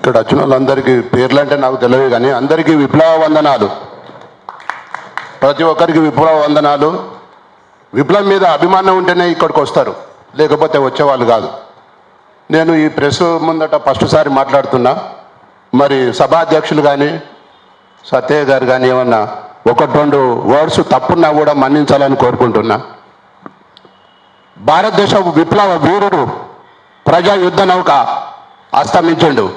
ఇక్కడ వచ్చిన వాళ్ళందరికీ పేర్లు అంటే నాకు తెలియదు కానీ అందరికీ విప్లవ వందనాలు. ప్రతి ఒక్కరికి విప్లవ వందనాలు. విప్లవం మీద అభిమానం ఉంటేనే ఇక్కడికి వస్తారు, లేకపోతే వచ్చేవాళ్ళు కాదు. నేను ఈ ప్రెస్ ముందట ఫస్ట్ సారి మాట్లాడుతున్నా. మరి సభాధ్యక్షులు కానీ సత్యయ్య గారు కానీ ఏమన్నా ఒకటి రెండు వర్డ్స్ తప్పున్నా కూడా మన్నించాలని కోరుకుంటున్నా. భారతదేశ విప్లవ వీరుడు ప్రజా యుద్ధ నౌక అస్తమించండు.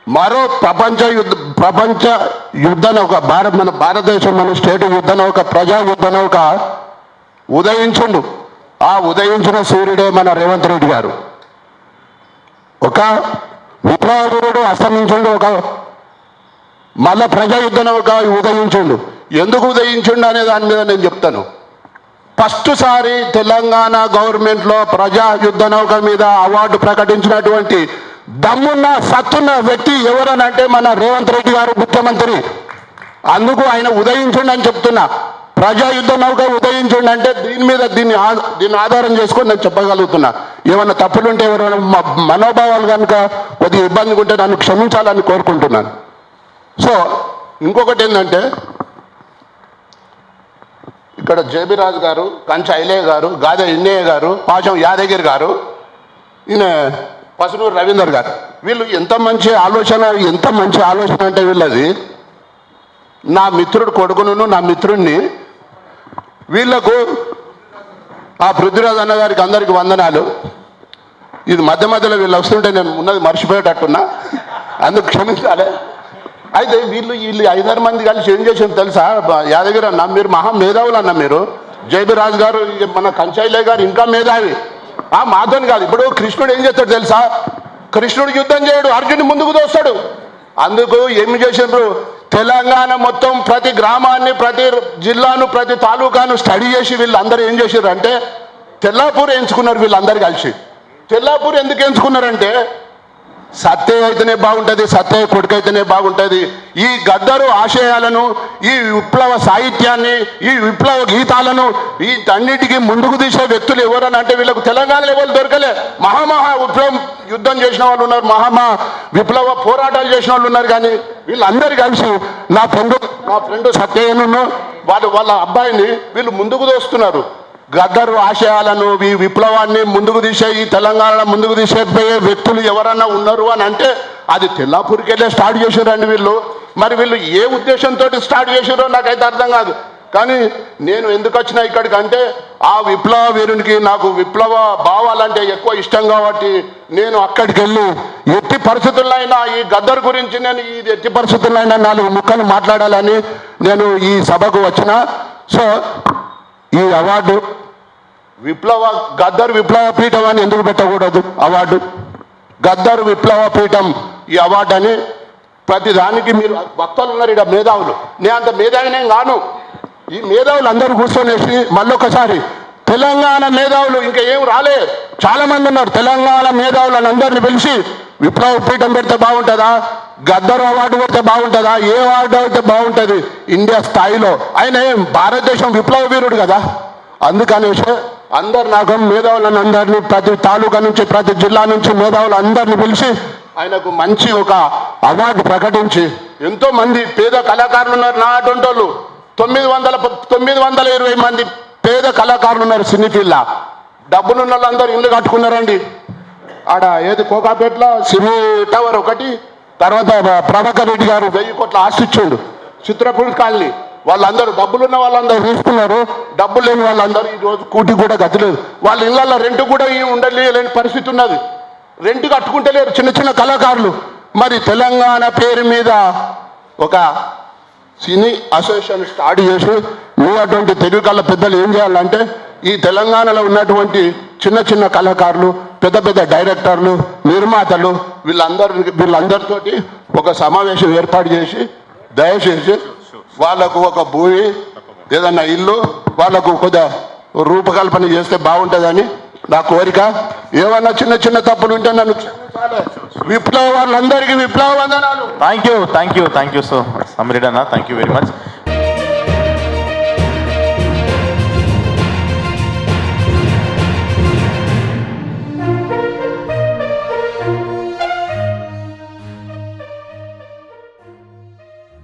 మరో ప్రపంచ యుద్ధ నౌక మన భారతదేశం మన స్టేట్ యుద్ధ నౌక ప్రజా యుద్ధ నౌక ఉదయించుండు. ఆ ఉదయించిన సూర్యుడే మన రేవంత్ రెడ్డి గారు. ఒక విప్లవ వీరుడు అస్తమించుండు, ఒక మళ్ళా ప్రజా యుద్ధ నౌక ఉదయించుండు. ఎందుకు ఉదయించుండు అనే దాని మీద నేను చెప్తాను. ఫస్ట్ సారి తెలంగాణ గవర్నమెంట్లో ప్రజా యుద్ధ నౌక మీద అవార్డు ప్రకటించినటువంటి దమ్మున్న సత్తున్న వ్యక్తి ఎవరనంటే మన రేవంత్ రెడ్డి గారు ముఖ్యమంత్రి. అందుకు ఆయన ఉదయించండి అని చెప్తున్నా. ప్రజా యుద్ధ నౌక ఉదయించండి అంటే దీన్ని ఆధారం చేసుకొని నేను చెప్పగలుగుతున్నా. ఏమన్నా తప్పులుంటే ఎవరైనా మనోభావాలు కనుక కొద్దిగా ఇబ్బందిగా ఉంటే నన్ను క్షమించాలని కోరుకుంటున్నాను. సో ఇంకొకటి ఏంటంటే, ఇక్కడ జేబీ రాజు గారు, కంచ ఐలయ్య గారు, గాదె ఇన్నయ్య గారు, పాశం యాదగిరి గారు, ఈయన పసునూరు రవీందర్ గారు, వీళ్ళు ఎంత మంచి ఆలోచన అంటే వీళ్ళది. నా మిత్రుడు కొడుకును, నా మిత్రుడిని, వీళ్లకు ఆ పృథ్వీరాజ్ అన్న గారికి అందరికి వందనాలు. ఇది మధ్య మధ్యలో వీళ్ళు వస్తుంటే నేను ఉన్నది మర్చిపోయేటట్టున్నా, అందుకు క్షమించాలి. అయితే వీళ్ళు 5-6 మంది కలిసి ఏం చేసింది తెలుసా? యాదగిరి అన్న మీరు మహా మేధావులు అన్న, మీరు జేబీ రాజు గారు, మన కంచైలయ్య గారు ఇంకా మేధావి. మాతోని కాదు. ఇప్పుడు కృష్ణుడు ఏం చేస్తాడు తెలుసా? కృష్ణుడు యుద్ధం చేయడు, అర్జునుడు ముందుకు దోస్తాడు. అందుకు ఏమి చేసిండ్రు? తెలంగాణ మొత్తం ప్రతి గ్రామాన్ని, ప్రతి జిల్లాను, ప్రతి తాలూకాను స్టడీ చేసి వీళ్ళందరూ ఏం చేసారు అంటే తెల్లాపూర్ ఎంచుకున్నారు. వీళ్ళందరూ కలిసి తెల్లాపూర్ ఎందుకు ఎంచుకున్నారంటే, సత్యయ్య అయితేనే బాగుంటుంది, సత్యయ్య కొడుకు అయితేనే బాగుంటుంది. ఈ గద్దరు ఆశయాలను, ఈ విప్లవ సాహిత్యాన్ని, ఈ విప్లవ గీతాలను వీటన్నిటికీ ముందుకు తీసే వ్యక్తులు ఎవరని అంటే వీళ్ళకు తెలంగాణలో ఎవరు దొరకలే. మహా విప్లవం యుద్ధం చేసిన వాళ్ళు ఉన్నారు, విప్లవ పోరాటాలు చేసిన వాళ్ళు ఉన్నారు. కానీ వీళ్ళందరూ కలిసి నా ఫ్రెండ్ సత్యయ్యను వాళ్ళ అబ్బాయిని వీళ్ళు ముందుకు దోస్తున్నారు. గద్దరు ఆశయాలను, ఈ విప్లవాన్ని ముందుకు తీసే, ఈ తెలంగాణ ముందుకు తీసేపోయే వ్యక్తులు ఎవరన్నా ఉన్నారు అని అంటే అది తెల్లాపూర్కి వెళ్ళే స్టార్ట్ చేసారండి వీళ్ళు. మరి వీళ్ళు ఏ ఉద్దేశంతో స్టార్ట్ చేసారో నాకైతే అర్థం కాదు. కానీ నేను ఎందుకు వచ్చినా ఇక్కడికి అంటే, ఆ విప్లవ వీరునికి నాకు విప్లవ భావాలంటే ఎక్కువ ఇష్టం కాబట్టి నేను అక్కడికి వెళ్ళి ఎట్టి పరిస్థితుల్లో ఈ గద్దర్ గురించి నేను ఎట్టి పరిస్థితుల్లో 4 ముక్కలు మాట్లాడాలని నేను ఈ సభకు వచ్చిన. సో ఈ అవార్డు గద్దర్ విప్లవ పీఠం అని ఎందుకు పెట్టకూడదు? అవార్డు గద్దర్ విప్లవ పీఠం ఈ అవార్డు అని ప్రతి దానికి మీరు భక్తులు ఉన్నారు ఇక్కడ మేధావులు. నేను అంత మేధావినేం కాను. ఈ మేధావులు అందరూ కూర్చొనేసి మళ్ళొకసారి తెలంగాణ మేధావులు ఇంకా ఏం రాలే, చాలా మంది ఉన్నారు. తెలంగాణ మేధావులను అందరిని పిలిచి విప్లవ పీఠం పెడితే బాగుంటుందా, గద్దర్ అవార్డు పెడితే బాగుంటుందా, ఏ అవార్డు అయితే బాగుంటుంది ఇండియా స్థాయిలో? ఆయన భారతదేశం విప్లవ వీరుడు కదా. అందుకనేసి అందరు నాకు మేధావులను అందరినీ ప్రతి తాలూకా నుంచి, ప్రతి జిల్లా నుంచి మేధావులు అందరినీ పిలిచి ఆయనకు మంచి ఒక అవార్డు ప్రకటించి, ఎంతో మంది పేద కళాకారులు ఉన్నారు. నా అటువంటి వాళ్ళు 920 మంది పేద కళాకారులు ఉన్నారు. సినీ ఫీల్డ్లో డబ్బులున్న వాళ్ళందరూ ఇల్లు కట్టుకున్నారండి. ఆడ ఏది కోకాపేటలో సినీ టవర్ ఒకటి, తర్వాత ప్రభాకర్ రెడ్డి గారు 1000 కోట్ల ఆస్తి ఇచ్చిండు. చిత్రపూర్ కాలనీ వాళ్ళందరూ డబ్బులున్న వాళ్ళందరూ తీసుకున్నారు. డబ్బులు లేని వాళ్ళందరూ ఈరోజు కూటి కూడా గతిలేదు. వాళ్ళ ఇళ్ళల్లో రెంట్ కూడా ఉండలేని పరిస్థితి ఉన్నది. రెంట్ కట్టుకుంటలేరు చిన్న చిన్న కళాకారులు. మరి తెలంగాణ పేరు మీద ఒక సినీ అసోసియేషన్ స్టార్ట్ చేసి మీ అటువంటి తెలుగు కళ పెద్దలు ఏం చేయాలంటే, ఈ తెలంగాణలో ఉన్నటువంటి చిన్న చిన్న కళాకారులు, పెద్ద పెద్ద డైరెక్టర్లు, నిర్మాతలు వీళ్ళందరితోటి ఒక సమావేశం ఏర్పాటు చేసి దయచేసి వాళ్ళకు ఒక భూమి, ఏదన్నా ఇల్లు వాళ్ళకు కొద్దిగా రూపకల్పన చేస్తే బాగుంటుందని నా కోరిక. ఏమన్నా చిన్న చిన్న తప్పులు ఉంటే నన్ను విప్లవ వాళ్ళందరికీ విప్లవ వందనాలు. థ్యాంక్ యూ సో సమ్మిరెడ్డి అన్న, థ్యాంక్ యూ వెరీ మచ్.